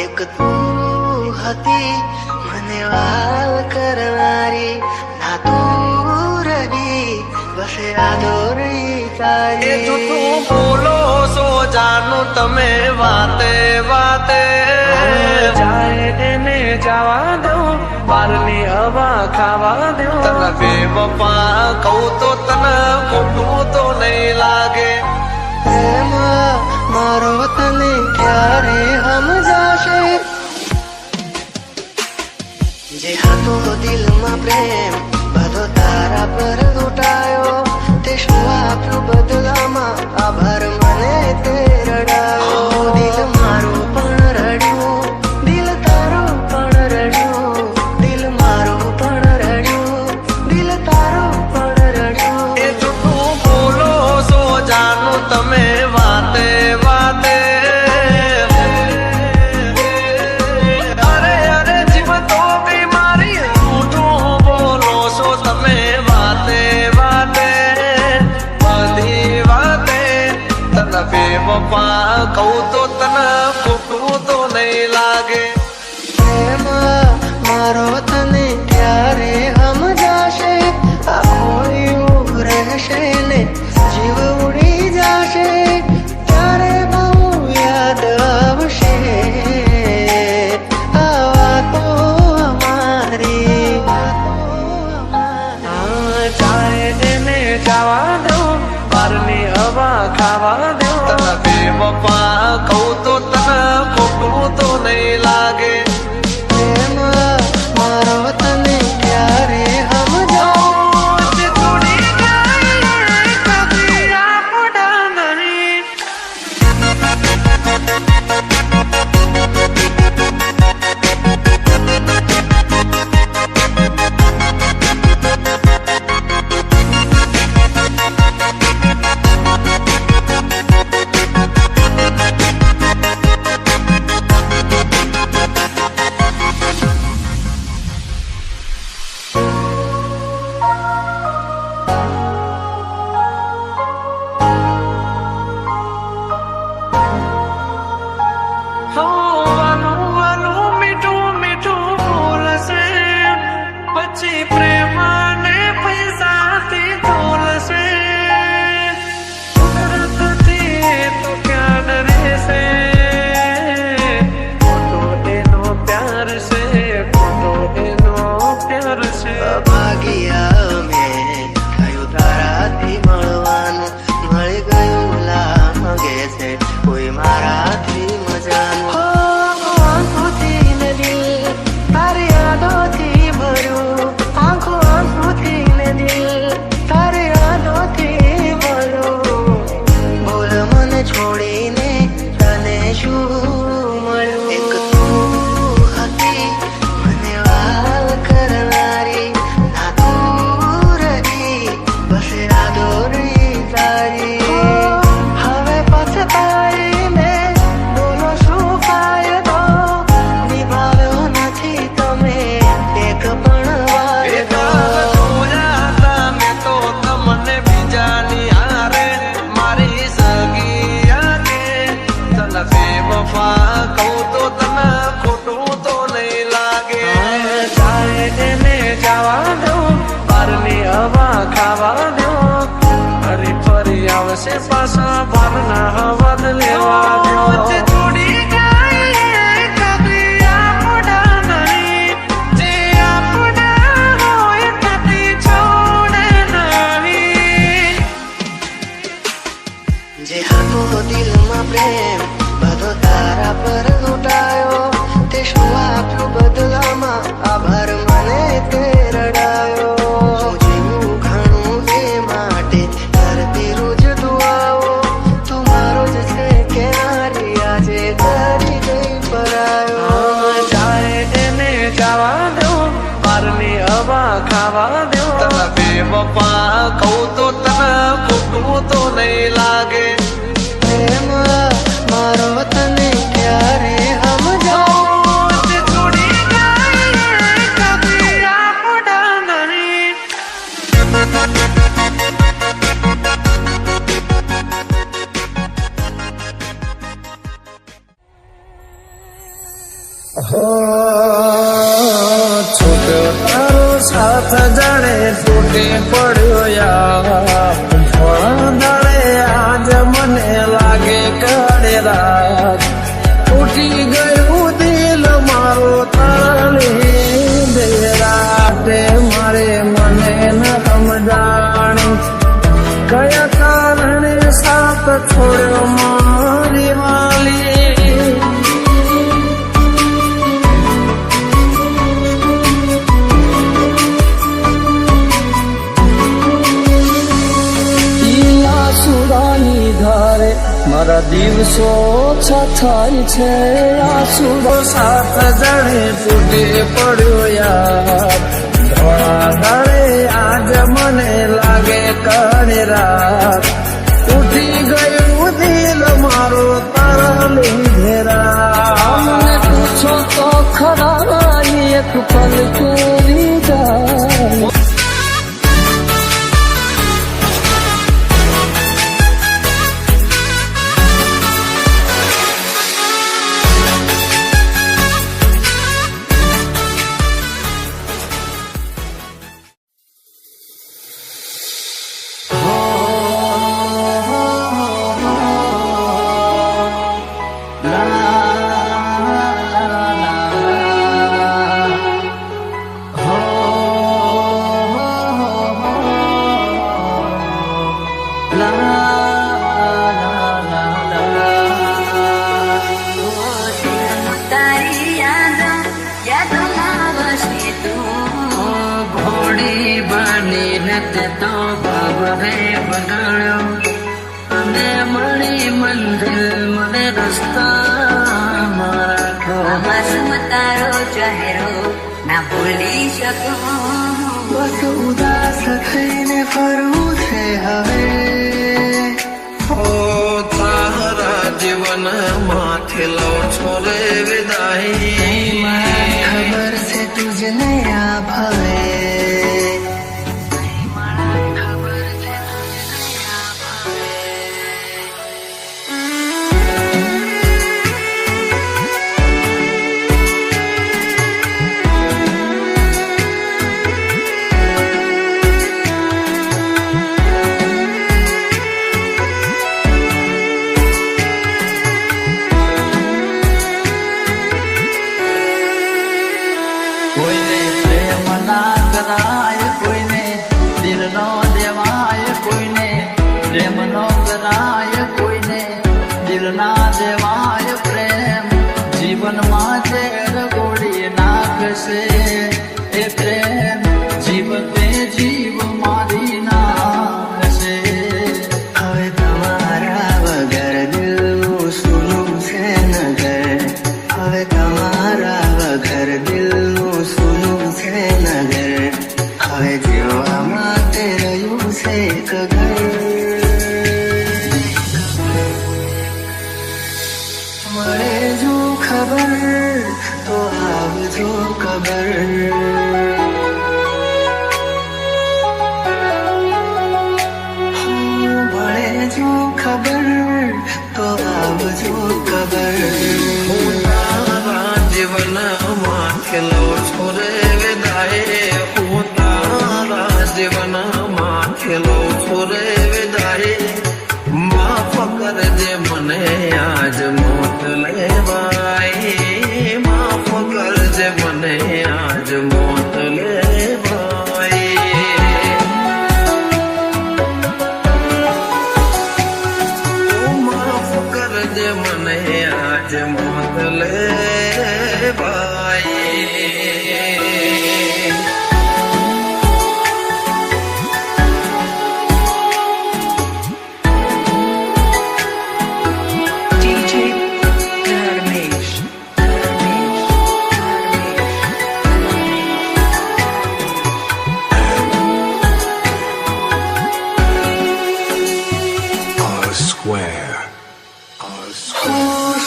એક તું હતી મને વાલ કરનારી, ના તું રહી બસ યાદો રહી તારી। એ જૂઠું બોલો છો જાનું તમે વાતે વાતે, જાય એને જવા દો, બહારની હવા ખાવા દો। તને બેવફા કહું તો તને ખોટું તો નહીં લાગે। પ્રેમ મારો તને ક્યારે સમજાશે, જે હતો દિલમાં પ્રેમ બધો તારા પર લૂંટાયો, તે શું આપ્યું બદલામાં આભાર મને તે રડાયો। દિલ મારું પણ રડ્યું, દિલ તારું પણ રડ્યું, દિલ મારું પણ રડ્યું, દિલ તારું પણ રડ્યું। એ જૂઠું બોલો છો જાનું તમે વાતે વાતે, અરે અરે જીવ તો બીમારી, જૂઠું બોલો છો તમે વાતે વાતે, બધી વાતે। તને બેવફા કહું તો તને ખોટું તો નહીં લાગે। પ્રેમ મારો તને ક્યારે સમજાશે, આખો એવું રહેશે ને જીવ ઉડી જશે, ત્યારે બહુ યાદ આવશે આ વાતો અમારી। જાય એને જવા દો, બહારની હવા ખાવા દો। તને બેવફા કહું તો તને ખોટું તો નહીં લાગે। પ્રેમ મારો તને ક્યારે સમજાશે, છોડી જાય કદી આપણા નહીં। વાલું વાલું મીઠું મીઠું બોલશે, પછી પ્રેમ ને પૈસાથી તોલશે। કુદરતથી તો ક્યાં રહેશે, ખોટો એનો પ્યાર છે, ખોટો એનો પ્યાર છે। ભાગ્યા મેં કયું તારાથી મળવાનું, મળી ગયું લાગે છે કોઈ મારાથી મજાનું। આંખોથી ને દિલ તારી યાદોથી ભર્યું, આંખોથી ને દિલ તારી યાદોથી ભર્યું। બોલ મને છોડીને તને શું મળ્યું, એક તું હતી મને વાલ કરનારી, ના તું રહી બસ યાદો રહી તારી। હવે પછતાઈને બોલો શું ફાયદો, નિભાવ્યો નથી તમે એક પણ વાયદો। જોયા હતા મેં તો તમને બીજાની હારે, મારી સગી આગે। તને બેવફા કહું તો તને ખોટું તો નહીં લાગે। જાય એને જવા દો, બહારની હવા ખાવા દો। ફરી ફરી આવશે પાછા બહારના હવા લેવા દો। છોડી જાય કદી આપણા નહીં, જે આપણા હોય કદી છોડે નહીં। જે હતો દિલમાં પ્રેમ બધો તારા પર લૂંટાયો, તે શું આપ્યું બદલામાં આભાર મને તે રડાયો। હું જીવું ઘણું એ માટે કરતી રોજ દુઆઓ, તું મારો જ છે કે નારી આજે કરી ગઈ પરાયો। જાય એને જવા દો, બહારની હવા ખાવા દો। તને બેવફા કહું તો તને ખોટું તો નહીં લાગે। પ્રેમ મારો તને ક્યારે સમજાશે, છોડી જાય કદી આપણા નહીં। તૂટે પડ્યો યાર થોડા દાડે આજ મને લાગે કાળે રાત તૂટી ગયું દિલ મારો તારી રાતે મારે મને ન સમજાણી કયા કારણે સાથ છોડ્યો મારી વાલી આસુરાની ધારે મારા દિવસો ઓછા થાય છે આસુરો સાથ જણે તૂટે પડ્યો યાર ધોળા દાડે આજ મને લાગે કાળે રાત તૂટી ગયું દિલ મારો તારા લીધે મને પૂછો તો ખરા એક પલ ચોરી જાય તો બાબરે બગાડ્યો અને મળી મંદિર મને રસ્તા મારા માસૂમ તારો ચહેરો ના ભૂલી શકું બસ ઉદાસ થઈને ફરવું છે હવે તારા જીવન માથે લો છોરે વિદાય ખબર છે તુજને આ ભાવે કોઈને પ્રેમ ના કરાય કોઈને દિલ નો દેવાય કોઈને પ્રેમ નો કરાય કોઈને દિલ ના દેવાય પ્રેમ જીવનમાં ઝેર ગોળી નાખશે એ પ્રેમ જીવતે જીવ મારી નાખશે હવે તમારા વગર દિલનું સૂનું છે નગર હવે તમારા વગર દિલનું સૂનું છે નગર હવે જીવવા માટે રહ્યું છે એક ઘર મળે જો ખબર તો આવજો ખબર મળે જો ખબર તો આવજો ખબર તારા જીવન માથે લો છોરે વિદાય હું તારા જીવન માથે લો છોરે વિદાય માફ કરજે મને આજ મોત લેવાય માફ કરજે મને આજ મોત લેવાય માફ કરજે મને આજ મોત લેવાય DJ Dharmesh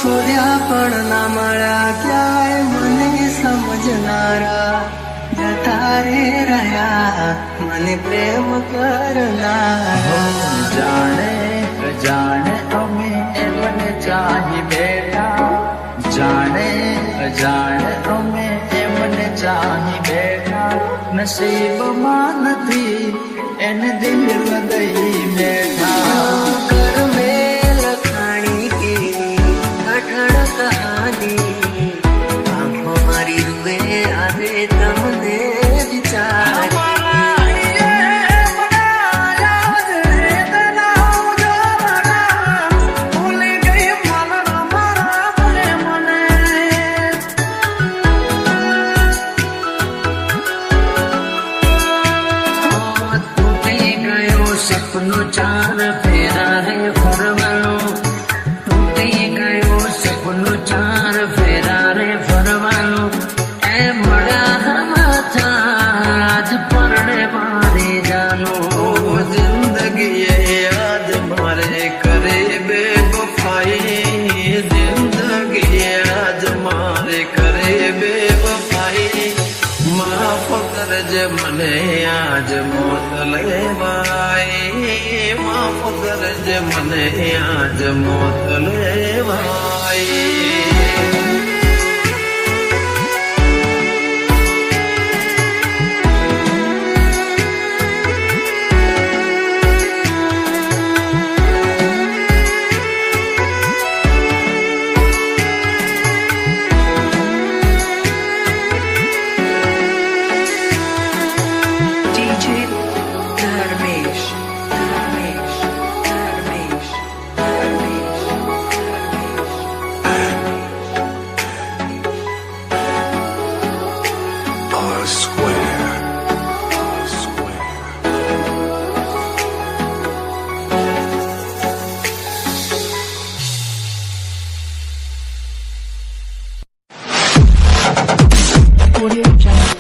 શોધ્યા પણ ના મળ્યા ક્યાંય મને સમજનારા જતા રે રહ્યા મને પ્રેમ કરનારા જાણે જાણે અમે એમને ચાહી બેઠા જાણે જાણે અમે એમને ચાહી બેઠા નસીબમાં નથી સપનું ચાર ફેરા રે ફરવાનું તૂટી ગયું સપનું ચાર ફેરા રે ફરવાનું એ મળ્યા માથા આજ પરણે મારી જાનું જિંદગી યાદ મારે કરે બેવફાઈ જિંદગી યાદ મારે કરે બેવફાઈ માફ કરજે મને આજ મોત લેવાય માફ કરજે મને આજ મોત લેવાય DJ Dharmesh. Dharmesh. Dharmesh. Dharmesh. R square. R square. Audio Jungle.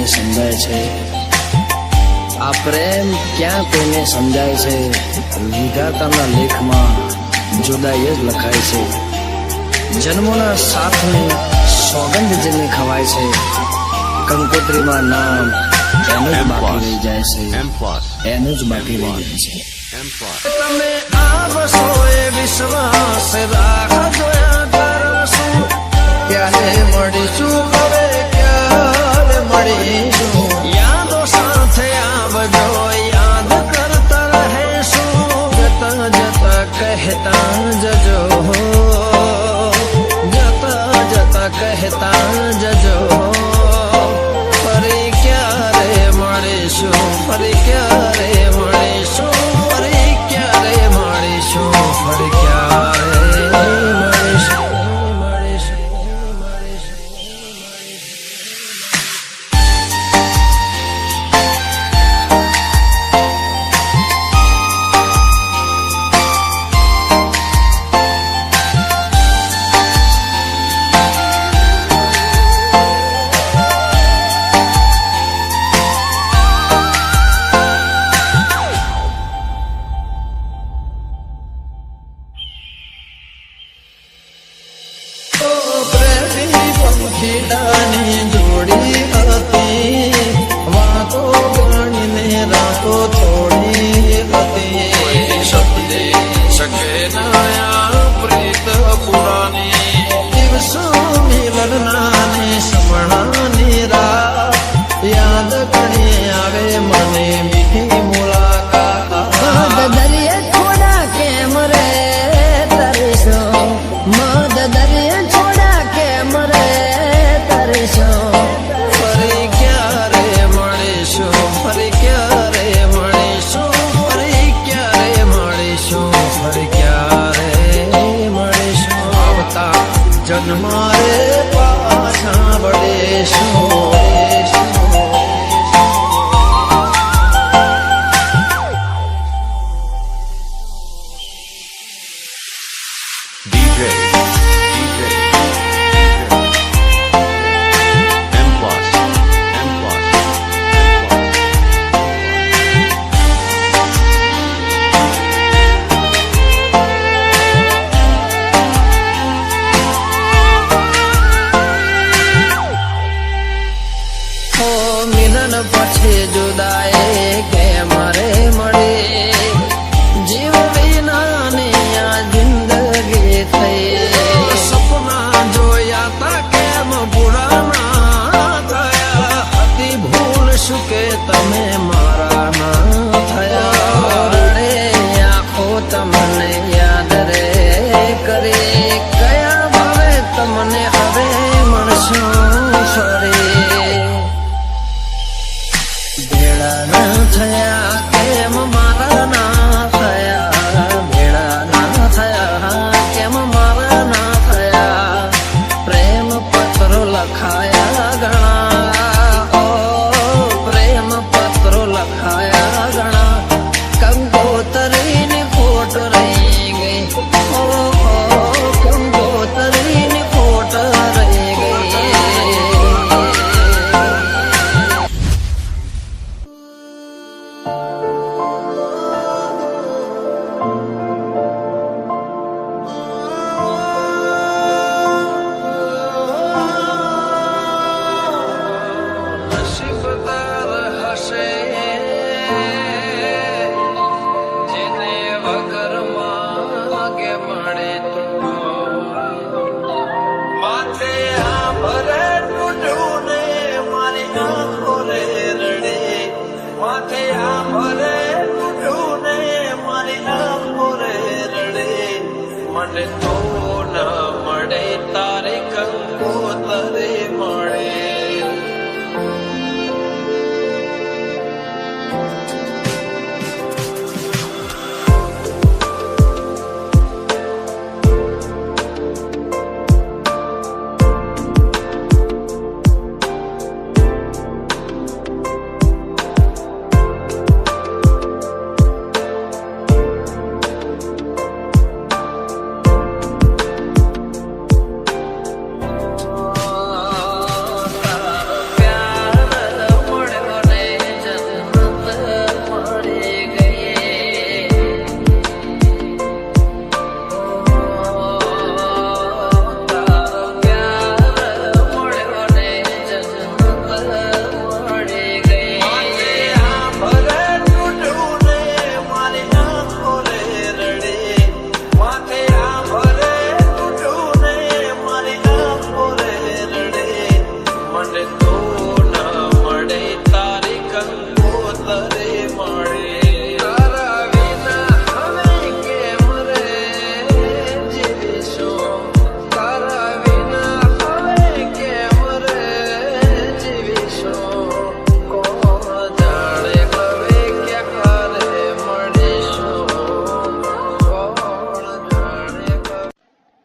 કોઈને સમજાય છે? આ પ્રેમ ક્યાં કોઈને સમજાય છે? વિધાતાના લેખમાં જુદાઈ જ લખાય છે. જન્મોના સાથની સોગંદ જેને ખવાય છે, કંકોત્રીમાં નામ એનું જ બાકી રહી જાય છે, એનું જ બાકી રહી જાય છે. તમે આવશો એ વિશ્વાસ રાખજો. કરશું ક્યારે મળીશું, હવે ક્યારે મળીશું. યાદો સાથે આવજો, યાદ કરતા રહેશું. જતા જતા કહેતા જજો, જતા જતા કહેતા જજો. ફરી ક્યારે મળીશું, ફરી ક્યારે મળીશું, ફરી ક્યારે મળીશું, ફરી ક્યારે મળીશું, મળીશું, મળીશું.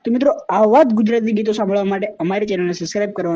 તો મિત્રો આવા જ ગુજરાતી ગીતો સાંભળવા માટે અમારી ચેનલને સબસ્ક્રાઇબ કરવાનું